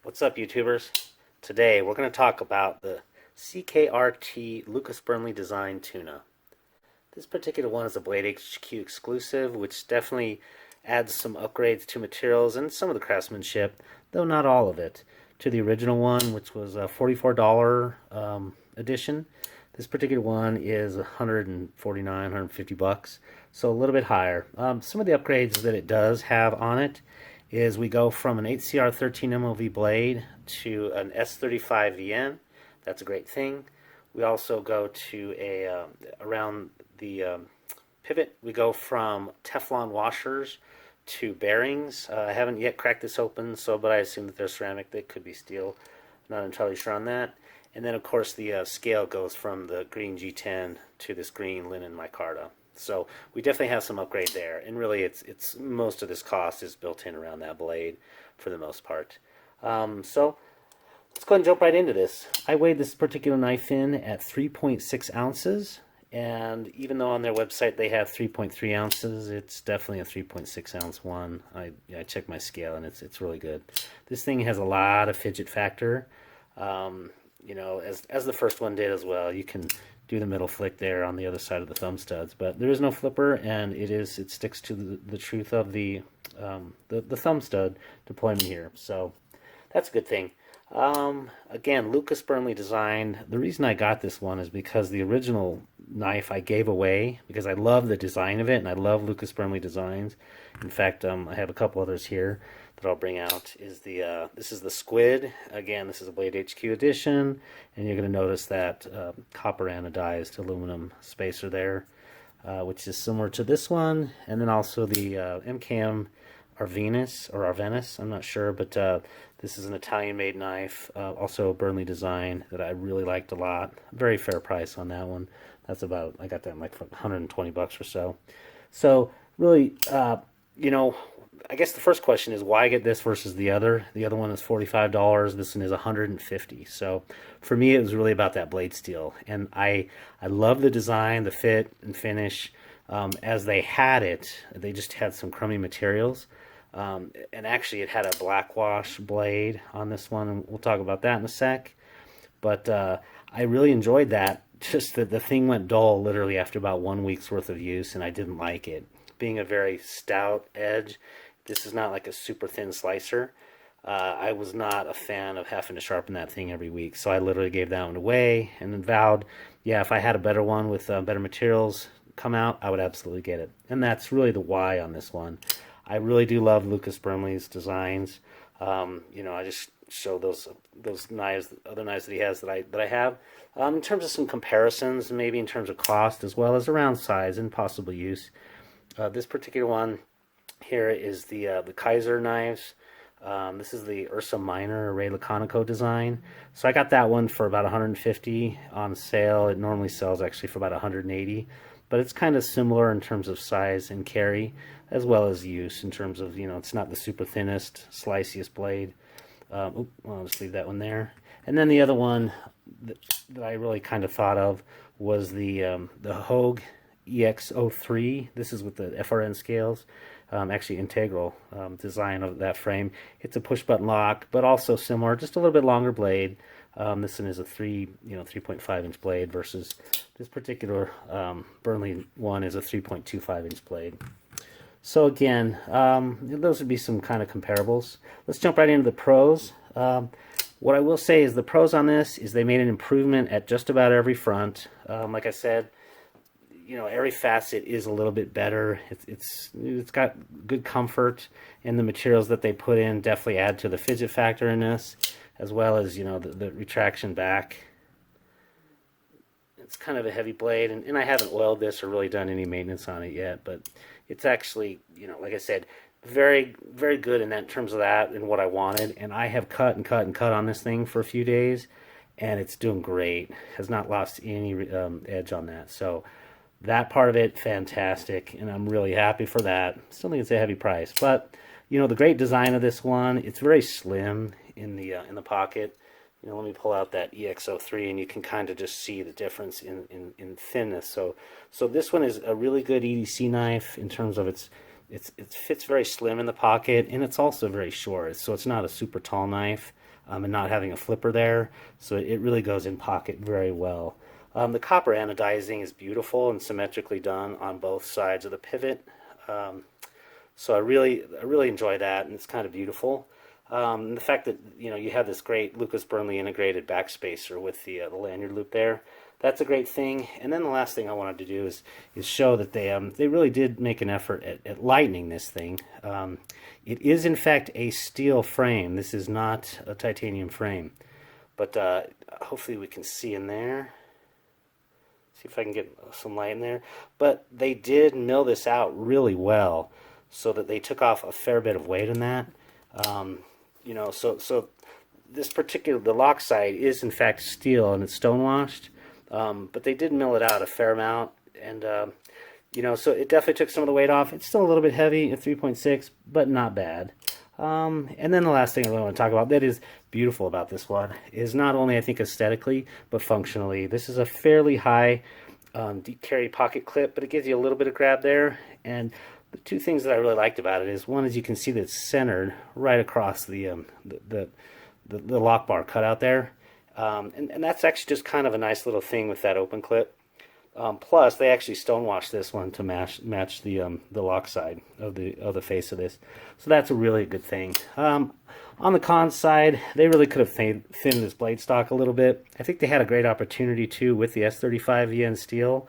What's up, YouTubers? Today we're going to talk about the CRKT Lucas Burnley-designed Tuna. This particular one is a BladeHQ exclusive, which definitely adds some upgrades to materials and some of the craftsmanship, though not all of it, to the original one, which was a $44 edition. This particular one is $149, $150, so a little bit higher. Some of the upgrades that it does have on it is we go from an 8CR13 MOV blade to an S35VN. That's a great thing. We also go to around the pivot, we go from Teflon washers to bearings. I haven't yet cracked this open, but I assume that they're ceramic. They could be steel. Not entirely sure on that. And then, of course, the scale goes from the green G10 to this green linen micarta. So we definitely have some upgrade there, and really, it's most of this cost is built in around that blade for the most part. So let's go ahead and jump right into this. I weighed this particular knife in at 3.6 ounces, and even though on their website they have 3.3 ounces, it's definitely a 3.6 ounce one. I checked my scale, and it's really good. This thing has a lot of fidget factor. You know, as the first one did as well. You can do the middle flick there on the other side of the thumb studs, but there is no flipper, and it sticks to the truth of the thumb stud deployment here. So that's a good thing. Again, Lucas Burnley-designed. The reason I got this one is because the original knife I gave away because I love the design of it, and I love Lucas Burnley designs. In fact, I have a couple others here that I'll bring out. This is the Squid. Again, this is a BladeHQ edition, and you're going to notice that copper anodized aluminum spacer there, which is similar to this one, and then also the MKM Arvenus, I'm not sure, but this is an Italian-made knife, also Burnley design, that I really liked a lot. Very fair price on that one. That's about, I got that like for $120 or so. So really, you know, I guess the first question is why get this versus the other? The other one is $45. This one is $150. So for me, it was really about that blade steel, and I love the design, the fit and finish. As they had it, they just had some crummy materials. And actually it had a black wash blade on this one, and we'll talk about that in a sec. But I really enjoyed that. Just that the thing went dull literally after about 1 week's worth of use, and I didn't like it. Being a very stout edge, this is not like a super thin slicer. I was not a fan of having to sharpen that thing every week, so I literally gave that one away and then vowed, yeah, if I had a better one with better materials come out, I would absolutely get it. And that's really the why on this one. I really do love Lucas Burnley's designs. You know, I just show those knives, other knives that he has that I have. In terms of some comparisons, maybe in terms of cost as well as around size and possible use. This particular one here is the Kaiser knives. This is the Ursa Minor Ray Laconico design. So I got that one for about $150 on sale. It normally sells actually for about $180. But it's kind of similar in terms of size and carry, as well as use in terms of, you know, it's not the super thinnest, sliciest blade. I'll just leave that one there. And then the other one that I really kind of thought of was the Hogue EX03. This is with the FRN scales, actually integral design of that frame. It's a push-button lock, but also similar, just a little bit longer blade. This one is a 3.5-inch blade versus this particular Burnley one is a 3.25-inch blade. So again, those would be some kind of comparables. Let's jump right into the pros. What I will say is the pros on this is they made an improvement at just about every front. Like I said, you know, every facet is a little bit better. It's got good comfort, and the materials that they put in definitely add to the fidget factor in this, as well as, you know, the retraction back. It's kind of a heavy blade, and I haven't oiled this or really done any maintenance on it yet, but it's actually, you know, like I said, very, very good in that terms of that and what I wanted. And I have cut and cut and cut on this thing for a few days, and it's doing great. Has not lost any edge on that. So that part of it, fantastic, and I'm really happy for that. Still think it's a heavy price, but you know, the great design of this one, it's very slim in the pocket. You know, let me pull out that EX03, and you can kind of just see the difference in thinness. So this one is a really good EDC knife in terms of it fits very slim in the pocket, and it's also very short. So it's not a super tall knife. and not having a flipper there, so it really goes in pocket very well. The copper anodizing is beautiful and symmetrically done on both sides of the pivot. So I really enjoy that, and it's kind of beautiful. The fact that you have this great Lucas Burnley integrated backspacer with the lanyard loop there, that's a great thing. And then the last thing I wanted to do is show that they really did make an effort at lightening this thing. It is in fact a steel frame. This is not a titanium frame, but hopefully we can see in there. See if I can get some light in there. But they did mill this out really well, so that they took off a fair bit of weight in that. So this particular, the lock side is in fact steel and it's stonewashed, but they did mill it out a fair amount, and so it definitely took some of the weight off. It's still a little bit heavy at 3.6, but not bad. And then the last thing I really want to talk about that is beautiful about this one is not only I think aesthetically, but functionally. This is a fairly high deep carry pocket clip, but it gives you a little bit of grab there. And the two things that I really liked about it is, one is you can see that it's centered right across the lock bar cutout there, and that's actually just kind of a nice little thing with that open clip. Plus, they actually stonewashed this one to match the lock side of the face of this, so that's a really good thing. On the con side, they really could have thinned this blade stock a little bit. I think they had a great opportunity too with the S35 VN steel.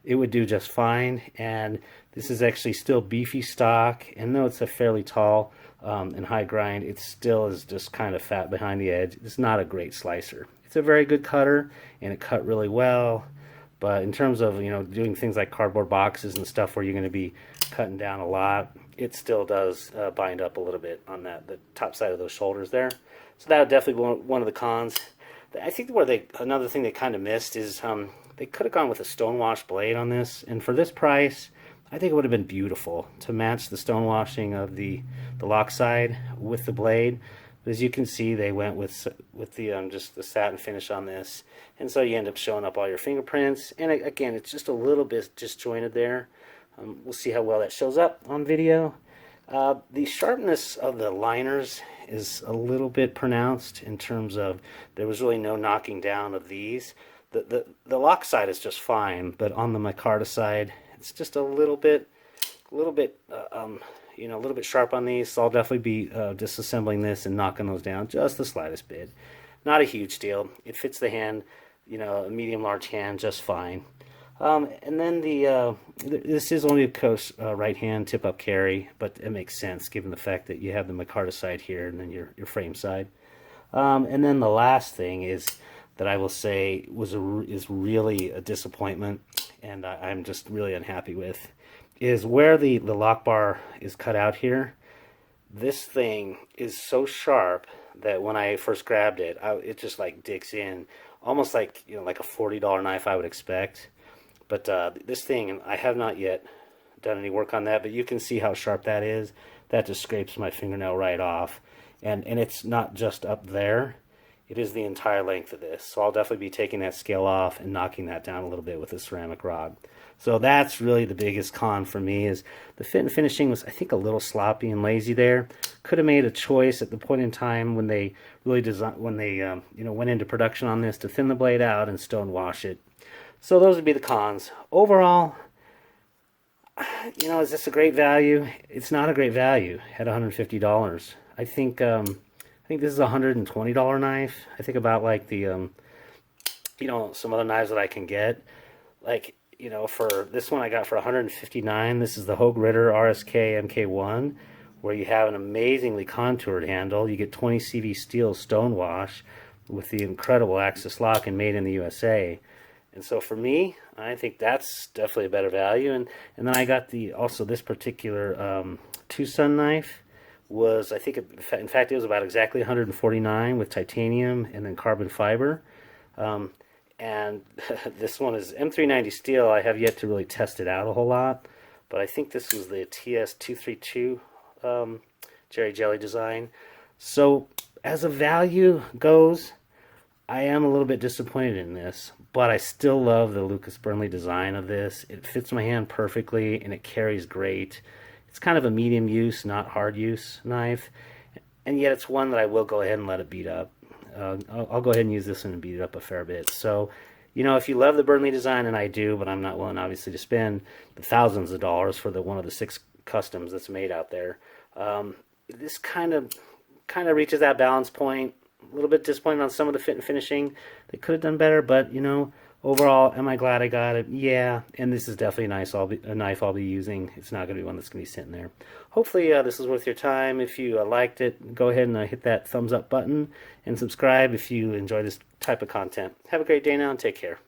It would do just fine, and this is actually still beefy stock, and though it's a fairly tall and high grind, it still is just kind of fat behind the edge. It's not a great slicer. It's a very good cutter, and it cut really well, but in terms of doing things like cardboard boxes and stuff where you're going to be cutting down a lot, it still does bind up a little bit on the top side of those shoulders there. So that would definitely be one of the cons. I think another thing they kind of missed is they could have gone with a stonewash blade on this, and for this price, I think it would have been beautiful to match the stonewashing of the lock side with the blade. But as you can see, they went with the just the satin finish on this, and so you end up showing up all your fingerprints. And again, it's just a little bit disjointed there. We'll see how well that shows up on video. The sharpness of the liners is a little bit pronounced in terms of there was really no knocking down of these. The lock side is just fine, but on the micarta side, it's just a little bit sharp on these. So I'll definitely be disassembling this and knocking those down just the slightest bit. Not a huge deal. It fits the hand, a medium-large hand just fine. And then this is only a coast right hand tip-up carry, but it makes sense given the fact that you have the micarta side here and then your frame side. And then the last thing is that I will say is really a disappointment, and I'm just really unhappy with, is where the lock bar is cut out here. This thing is so sharp that when I first grabbed it, it just like digs in, almost like like a $40 knife I would expect. But this thing, and I have not yet done any work on that, but you can see how sharp that is. That just scrapes my fingernail right off, and it's not just up there. It is the entire length of this. So I'll definitely be taking that scale off and knocking that down a little bit with a ceramic rod. So that's really the biggest con for me, is the fit and finishing was, I think, a little sloppy and lazy there. Could have made a choice at the point in time when they really went into production on this to thin the blade out and stone wash it. So those would be the cons. Overall, is this a great value? It's not a great value at $150. I think this is a $120 knife. I think about like the some other knives that I can get, like for this one I got for $159. This is the Hogue Ritter RSK MK1, where you have an amazingly contoured handle. You get 20 CV steel stonewash with the incredible Axis lock and made in the USA. And so for me, I think that's definitely a better value. And then I got also this particular Tucson knife was, I think, in fact, it was about exactly $149 with titanium and then carbon fiber. And this one is M390 steel. I have yet to really test it out a whole lot, but I think this was the TS232 Jerry Jelly design. So as a value goes, I am a little bit disappointed in this, but I still love the Lucas Burnley design of this. It fits my hand perfectly, and it carries great. It's kind of a medium use, not hard use knife. and yet it's one that I will go ahead and let it beat up. I'll go ahead and use this one and beat it up a fair bit. So, you know, if you love the Burnley design, and I do, but I'm not willing, obviously, to spend the thousands of dollars for one of the 6 customs that's made out there, this kind of reaches that balance point. A little bit disappointed on some of the fit and finishing. They could have done better, but, you know, overall, am I glad I got it? Yeah, and this is definitely a knife I'll be using. It's not going to be one that's going to be sitting there. Hopefully, this is worth your time. If you liked it, go ahead and hit that thumbs up button and subscribe if you enjoy this type of content. Have a great day now and take care.